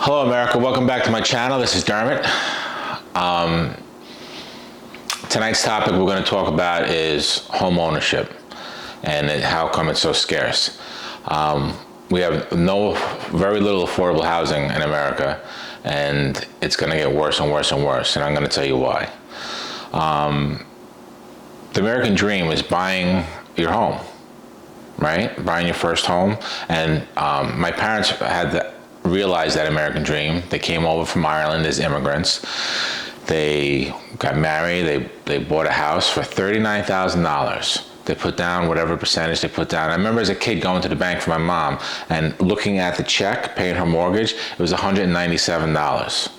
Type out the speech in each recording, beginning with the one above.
Hello America, welcome back to my channel. This is Dermot. Tonight's topic we're going to talk about is home ownership and how come it's so scarce. We have very little affordable housing in America, and it's going to get worse and worse and worse, and I'm going to tell you why. The American dream is buying your home, right? Buying your first home, and my parents realized that American dream. They came over from Ireland as immigrants. They got married. They bought a house for $39,000. They put down whatever percentage they put down. I remember as a kid going to the bank for my mom and looking at the check, paying her mortgage, it was $197.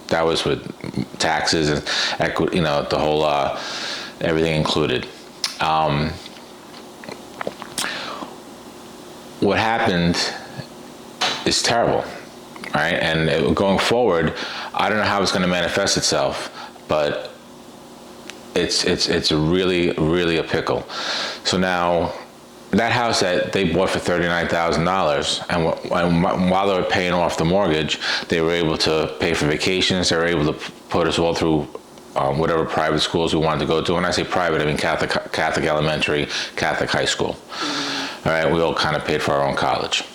That was with taxes and equity, the whole, everything included. What happened is terrible, right? And going forward, I don't know how it's going to manifest itself, but it's really a pickle. So now, that house that they bought for $39,000, and while they were paying off the mortgage, they were able to pay for vacations. They were able to put us all through whatever private schools we wanted to go to. When I say private, I mean Catholic elementary, Catholic high school. All right, we all kind of paid for our own college.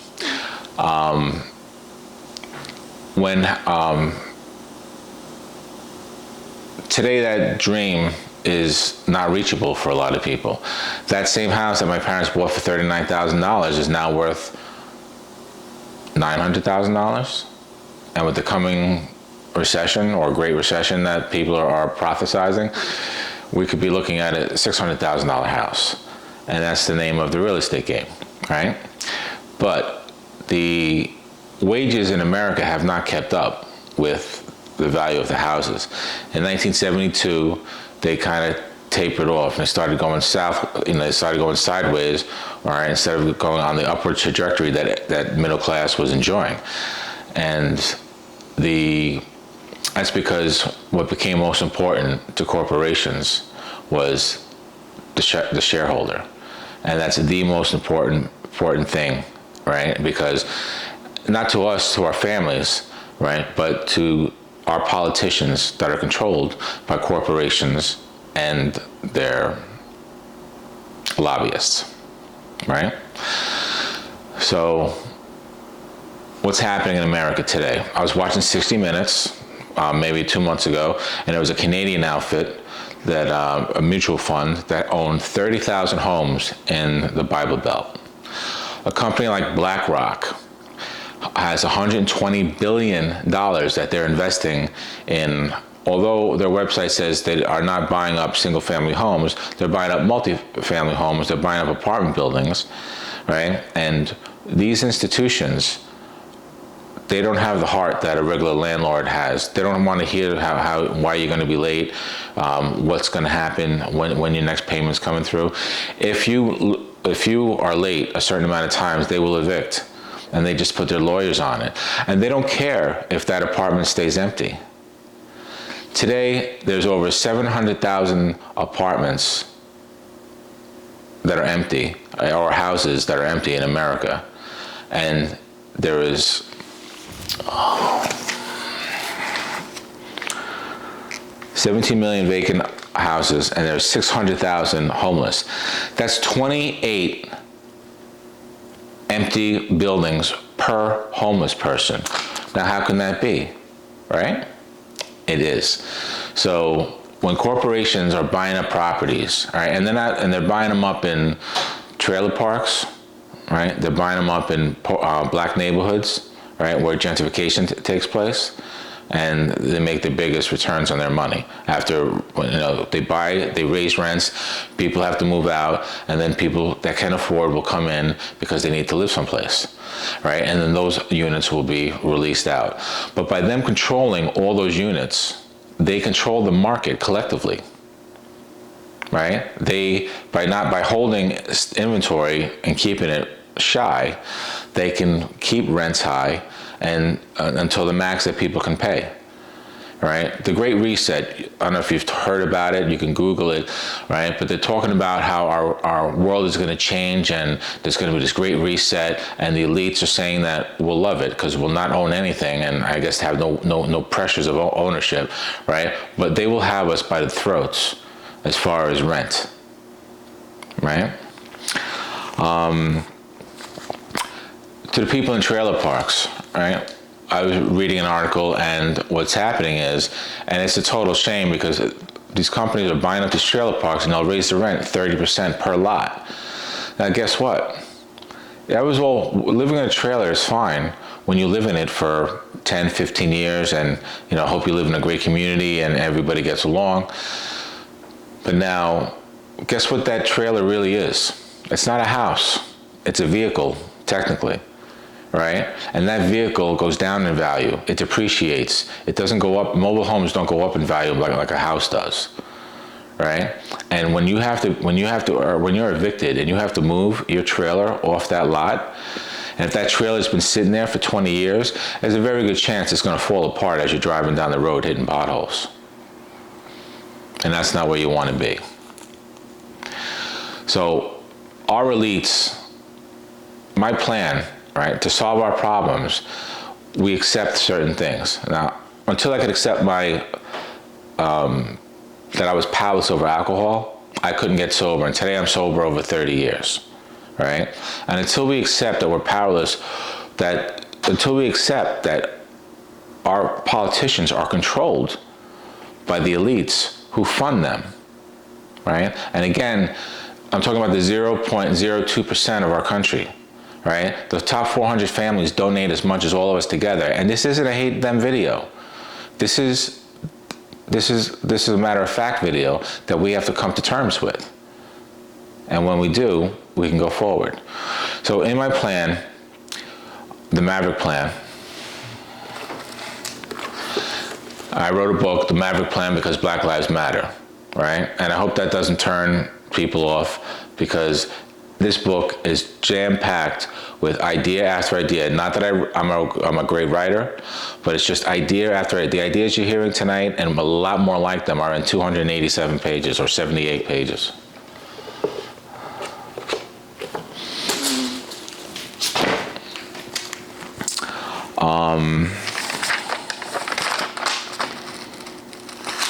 Today that dream is not reachable for a lot of people. That same house that my parents bought for $39,000 is now worth $900,000. And with the coming recession or Great Recession that people are prophesizing, we could be looking at a $600,000 house. And that's the name of the real estate game, right? But the wages in America have not kept up with the value of the houses. In 1972, they kind of tapered off and started going south. They started going sideways, all right, instead of going on the upward trajectory that middle class was enjoying. And that's because what became most important to corporations was the shareholder, and that's the most important thing, right? Because not to us, to our families, right, but to our politicians that are controlled by corporations and their lobbyists, right? So what's happening in America today? I was watching 60 Minutes maybe 2 months ago, and it was a Canadian outfit, a mutual fund that owned 30,000 homes in the Bible Belt. A company like BlackRock has $120 billion that they're investing in. Although their website says they are not buying up single-family homes, they're buying up multifamily homes, they're buying up apartment buildings, right? And these institutions, they don't have the heart that a regular landlord has. They don't want to hear why you're going to be late, what's going to happen when your next payment's coming through. If you are late a certain amount of times, they will evict, and they just put their lawyers on it. And they don't care if that apartment stays empty. Today, there's over 700,000 apartments that are empty, or houses that are empty in America. And there is 17 million vacant houses, and there's 600,000 homeless. That's 28 empty buildings per homeless person. Now, how can that be, right? It is. So when corporations are buying up properties, right, and they're buying them up in trailer parks, right? They're buying them up in black neighborhoods, right, where gentrification takes place, and they make the biggest returns on their money. After they raise rents, people have to move out, and then people that can afford will come in because they need to live someplace, right? And then those units will be released out. But by them controlling all those units, they control the market collectively, right? By holding inventory and keeping it shy, they can keep rents high and until the max that people can pay. right? The Great Reset, I don't know if you've heard about it, you can Google it, right? But they're talking about how our world is going to change and there's going to be this Great Reset, and the elites are saying that we'll love it because we'll not own anything, and I guess have no pressures of ownership, right? But they will have us by the throats as far as rent, right? To the people in trailer parks, right? I was reading an article, and what's happening is, and it's a total shame because these companies are buying up these trailer parks and they'll raise the rent 30% per lot. Now, guess what? Living in a trailer is fine when you live in it for 10, 15 years and, hope you live in a great community and everybody gets along. But now, guess what that trailer really is? It's not a house. It's a vehicle, technically. Right? And that vehicle goes down in value. It depreciates. It doesn't go up. Mobile homes don't go up in value like a house does. Right? And when you're evicted and you have to move your trailer off that lot, and if that trailer's been sitting there for 20 years, there's a very good chance it's going to fall apart as you're driving down the road hitting potholes. And that's not where you want to be. So our elites, my plan, right, to solve our problems, we accept certain things. Now, until I could accept that I was powerless over alcohol, I couldn't get sober. And today I'm sober over 30 years, right? And until we accept that we're powerless, until we accept that our politicians are controlled by the elites who fund them, right? And again, I'm talking about the 0.02% of our country. Right? The top 400 families donate as much as all of us together. And this isn't a hate them video. This is a matter of fact video that we have to come to terms with. And when we do, we can go forward. So in my plan, the Maverick Plan, I wrote a book, The Maverick Plan, because Black Lives Matter, right? And I hope that doesn't turn people off, because this book is jam-packed with idea after idea. Not that I'm a great writer, but it's just idea after idea. The ideas you're hearing tonight, and a lot more like them, are in 287 pages or 78 pages.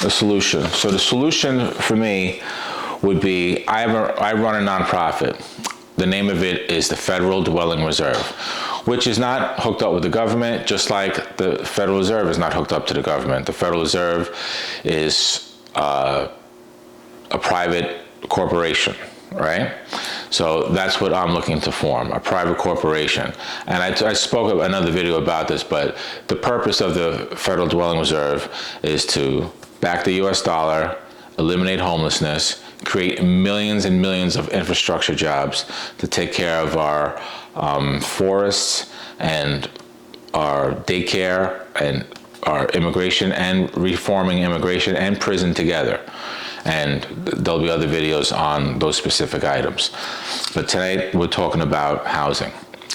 The solution. So the solution for me would be, I run a nonprofit. The name of it is the Federal Dwelling Reserve, which is not hooked up with the government, just like the Federal Reserve is not hooked up to the government. The Federal Reserve is a private corporation, right? So that's what I'm looking to form, a private corporation. And I spoke of another video about this, but the purpose of the Federal Dwelling Reserve is to back the US dollar, eliminate homelessness, create millions and millions of infrastructure jobs to take care of our forests and our daycare and our immigration, and reforming immigration and prison together. And there'll be other videos on those specific items. But tonight we're talking about housing.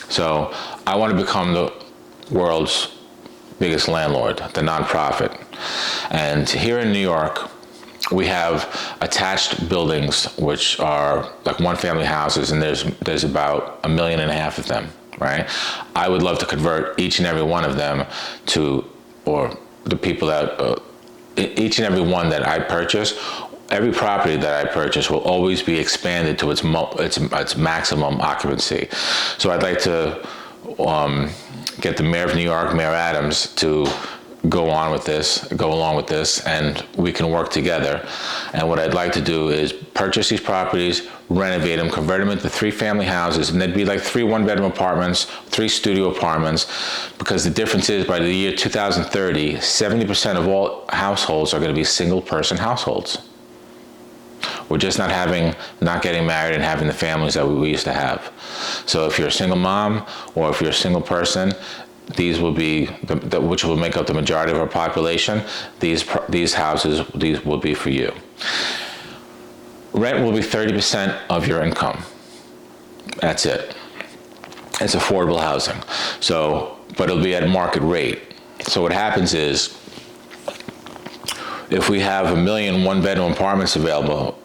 So I want to become the world's biggest landlord, the nonprofit. And here in New York, we have attached buildings, which are like one-family houses, and there's about 1.5 million of them, right? I would love to convert each and every one of them to, or the people that, each and every one that I purchase, every property that I purchase will always be expanded to its maximum occupancy. So I'd like to get the Mayor of New York, Mayor Adams, to go along with this, and we can work together. And what I'd like to do is purchase these properties, renovate them, convert them into 3-family houses, and they'd be like 3 one-bedroom apartments, 3 studio apartments, because the difference is by the year 2030, 70% of all households are going to be single-person households. We're just not getting married and having the families that we used to have. So if you're a single mom or if you're a single person, these will be, which will make up the majority of our population, these houses will be for you. Rent will be 30% of your income. That's it. It's affordable housing. So, but it'll be at market rate. So what happens is, if we have 1 million one-bedroom apartments available,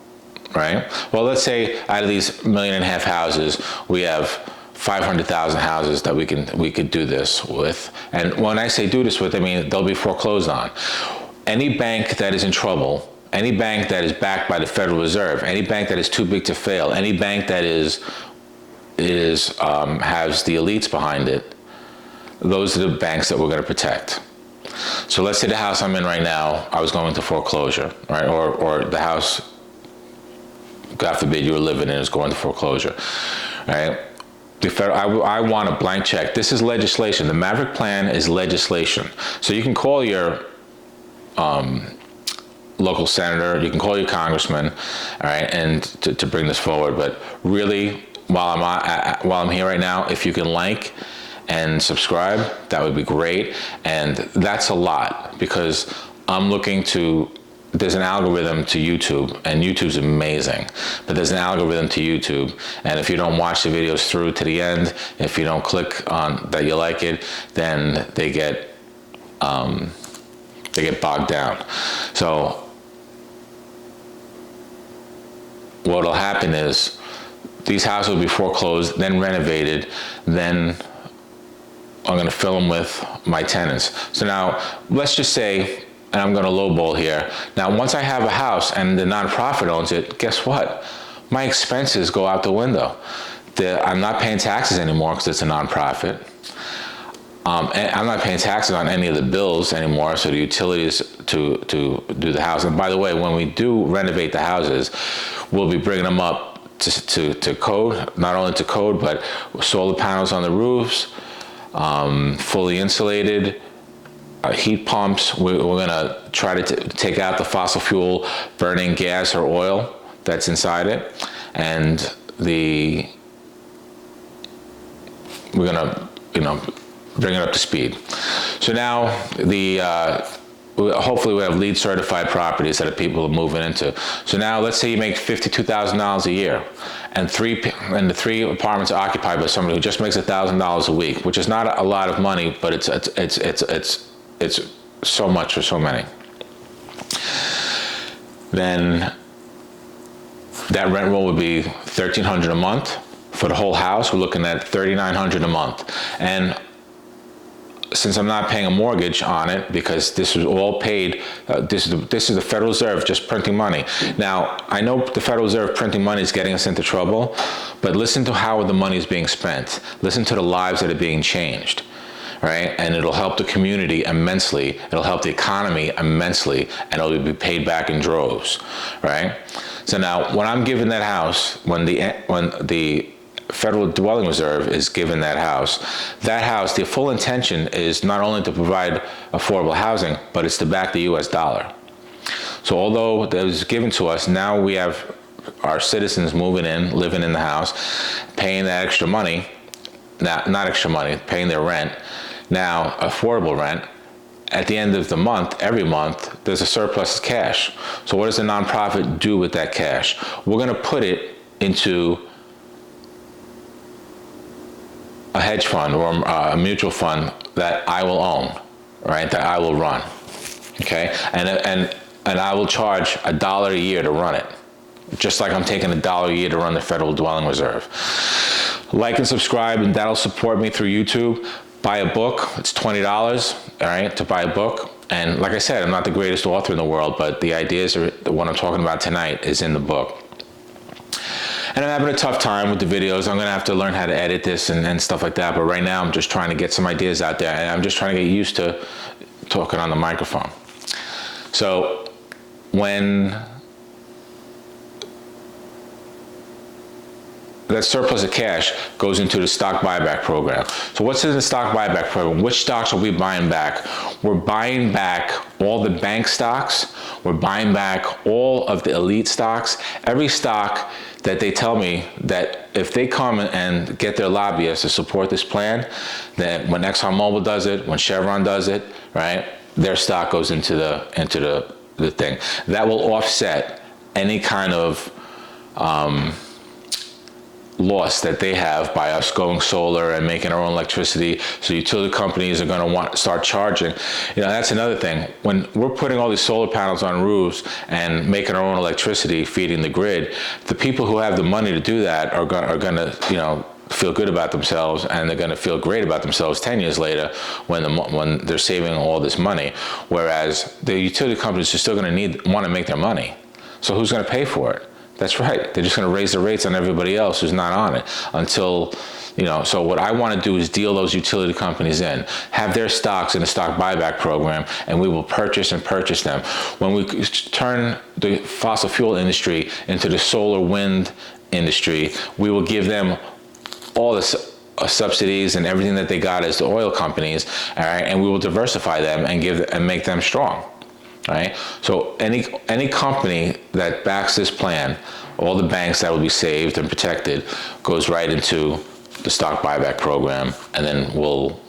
right? Well, let's say out of these 1.5 million houses, we have 500,000 houses that we could do this with. And when I say do this with, I mean they'll be foreclosed on. Any bank that is in trouble, any bank that is backed by the Federal Reserve, any bank that is too big to fail, any bank that has the elites behind it, those are the banks that we're going to protect. So let's say the house I'm in right now, I was going into foreclosure, right? Or the house, God forbid, you were living in is going to foreclosure, right? I want a blank check. This is legislation. The Maverick Plan is legislation. So you can call your local senator, you can call your congressman, all right, and to bring this forward. But really, while I'm here right now, if you can like and subscribe, that would be great. And that's a lot, because I'm looking to, there's an algorithm to YouTube, and YouTube's amazing, but there's an algorithm to YouTube, and if you don't watch the videos through to the end, if you don't click on that you like it, then they get bogged down. So what'll happen is these houses will be foreclosed, then renovated, then I'm going to fill them with my tenants. So now let's just say, and I'm going to lowball here. Now, once I have a house and the nonprofit owns it, guess what? My expenses go out the window. I'm not paying taxes anymore because it's a nonprofit. And I'm not paying taxes on any of the bills anymore, so the utilities to do the house. And by the way, when we do renovate the houses, we'll be bringing them up to code, not only to code, but solar panels on the roofs, fully insulated, heat pumps. We're going to try to take out the fossil fuel burning gas or oil that's inside it, and we're going to, bring it up to speed. So now hopefully we have LEED certified properties that people are moving into. So now let's say you make $52,000 a year, and the three apartments are occupied by somebody who just makes $1,000 a week, which is not a lot of money, but it's so much for so many. Then that rent roll would be $1,300 a month. For the whole house, we're looking at $3,900 a month. And since I'm not paying a mortgage on it, because this was all paid, this is the Federal Reserve just printing money. Now, I know the Federal Reserve printing money is getting us into trouble, but listen to how the money is being spent. Listen to the lives that are being changed, right? And it'll help the community immensely. It'll help the economy immensely, and it'll be paid back in droves, right? So now, when I'm given that house, when the Federal Dwelling Reserve is given that house, the full intention is not only to provide affordable housing, but it's to back the US dollar. So although that was given to us, now we have our citizens moving in, living in the house, paying that extra money, not extra money, paying their rent, now affordable rent. At the end of the month, every month, there's a surplus of cash. So what does the nonprofit do with that cash? We're going to put it into a hedge fund or a mutual fund that I will own, right? That I will run, okay? And I will charge $1 a year to run it, just like I'm taking $1 a year to run the Federal Dwelling Reserve. Like and subscribe, and that'll support me through YouTube. Buy a book. It's $20, all right, to buy a book. And like I said, I'm not the greatest author in the world, but the ideas are what I'm talking about tonight is in the book. And I'm having a tough time with the videos. I'm going to have to learn how to edit this and stuff like that. But right now, I'm just trying to get some ideas out there. And I'm just trying to get used to talking on the microphone. So when that surplus of cash goes into the stock buyback program. So what's in the stock buyback program? Which stocks are we buying back? We're buying back all the bank stocks. We're buying back all of the elite stocks. Every stock that they tell me that if they come and get their lobbyists to support this plan, that when ExxonMobil does it, when Chevron does it, right, their stock goes into the thing. That will offset any kind of loss that they have by us going solar and making our own electricity. So utility companies are going to want to start charging. That's another thing. When we're putting all these solar panels on roofs and making our own electricity, feeding the grid, the people who have the money to do that are going to, feel good about themselves, and they're going to feel great about themselves 10 years later when they're saving all this money. Whereas the utility companies are still going to want to make their money. So who's going to pay for it? That's right. They're just going to raise the rates on everybody else who's not on it until, so what I want to do is deal those utility companies in, have their stocks in a stock buyback program, and we will purchase them. When we turn the fossil fuel industry into the solar wind industry, we will give them all the subsidies and everything that they got as the oil companies, all right, and we will diversify them and make them strong. All right. So any company that backs this plan, all the banks that will be saved and protected, goes right into the stock buyback program, and then we'll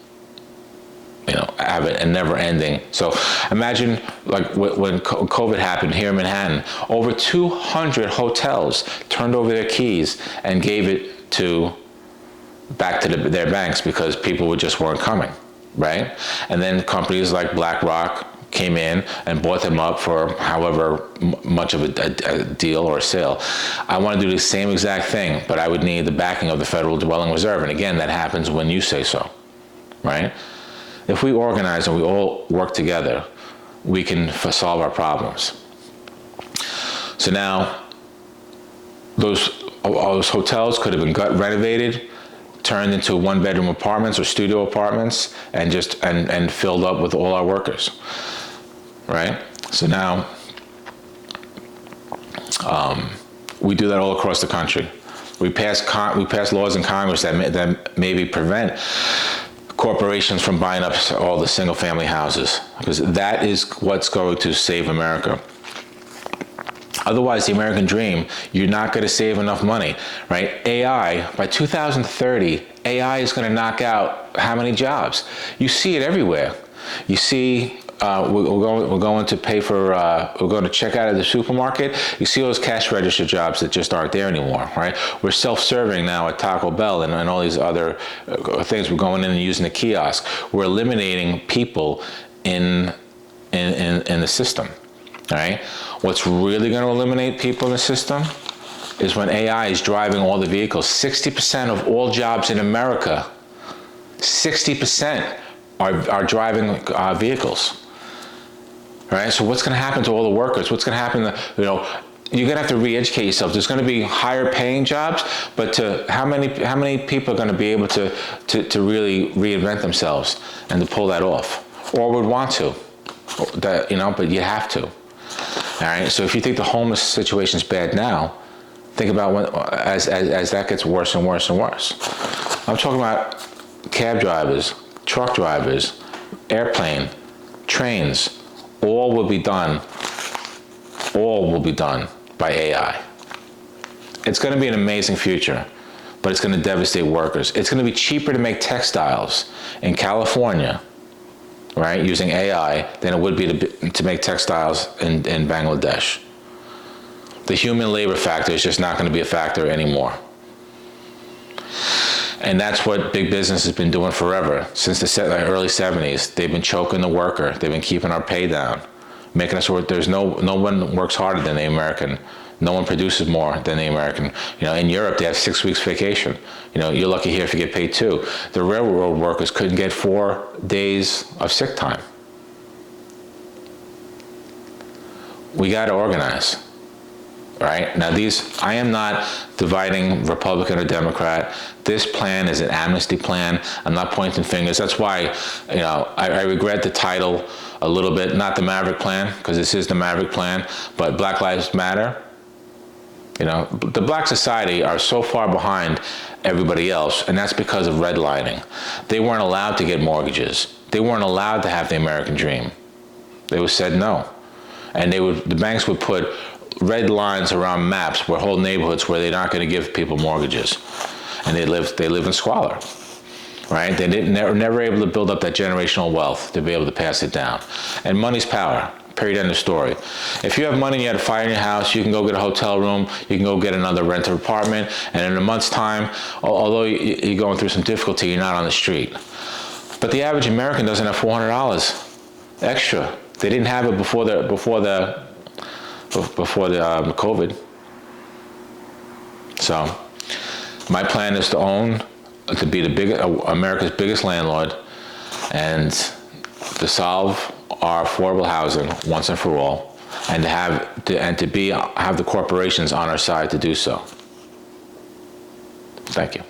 have it a never ending. So imagine like when COVID happened here in Manhattan, over 200 hotels turned over their keys and gave it back to their banks because people just weren't coming, right? And then companies like BlackRock came in and bought them up for however much of a deal or a sale. I want to do the same exact thing, but I would need the backing of the Federal Dwelling Reserve. And again, that happens when you say so, right? If we organize and we all work together, we can solve our problems. So now, those hotels could have been renovated, turned into one-bedroom apartments or studio apartments, and filled up with all our workers, right? So now we do that all across the country. We pass laws in Congress that maybe prevent corporations from buying up all the single-family houses, because that is what's going to save America. Otherwise, the American dream, you're not going to save enough money, right? AI, by 2030, AI is going to knock out how many jobs? You see it everywhere. You see, we're going to pay for, we're going to check out at the supermarket. You see those cash register jobs that just aren't there anymore, right? We're self-serving now at Taco Bell and all these other things. We're going in and using the kiosk. We're eliminating people in the system. All right. What's really going to eliminate people in the system is when AI is driving all the vehicles. 60% of all jobs in America, 60% are driving vehicles. All right. So what's going to happen to all the workers? What's going to happen? You're going to have to re-educate yourself. There's going to be higher paying jobs, but how many people are going to be able to really reinvent themselves and to pull that off, or would want to? But you have to. All right. So if you think the homeless situation is bad now, think about when as that gets worse and worse and worse. I'm talking about cab drivers, truck drivers, airplane, trains. All will be done by AI. It's going to be an amazing future, but it's going to devastate workers. It's going to be cheaper to make textiles in California, right, using AI, than it would be to make textiles in Bangladesh. The human labor factor is just not going to be a factor anymore. And that's what big business has been doing forever. Since the early 70s, they've been choking the worker. They've been keeping our pay down, making us work. There's no one works harder than the American. No one produces more than the American. In Europe, they have 6 weeks vacation. You're lucky here if you get paid 2. The railroad workers couldn't get 4 days of sick time. We got to organize, right? Now I am not dividing Republican or Democrat. This plan is an amnesty plan. I'm not pointing fingers. That's why, I regret the title a little bit, not the Maverick Plan, because this is the Maverick Plan, but Black Lives Matter. The black society are so far behind everybody else, and that's because of redlining. They weren't allowed to get mortgages. They weren't allowed to have the American dream. They were said no. And the banks would put red lines around maps where whole neighborhoods where they're not going to give people mortgages. And they live in squalor, right? They never able to build up that generational wealth to be able to pass it down. And money's power. Period, end of story. If you have money and you had a fire in your house, you can go get a hotel room, you can go get another rental apartment, and in a month's time, although you're going through some difficulty, you're not on the street. But the average American doesn't have $400 extra. They didn't have it before the COVID. So my plan is to be America's biggest landlord, and to solve our affordable housing once and for all, and to have the corporations on our side to do so. Thank you.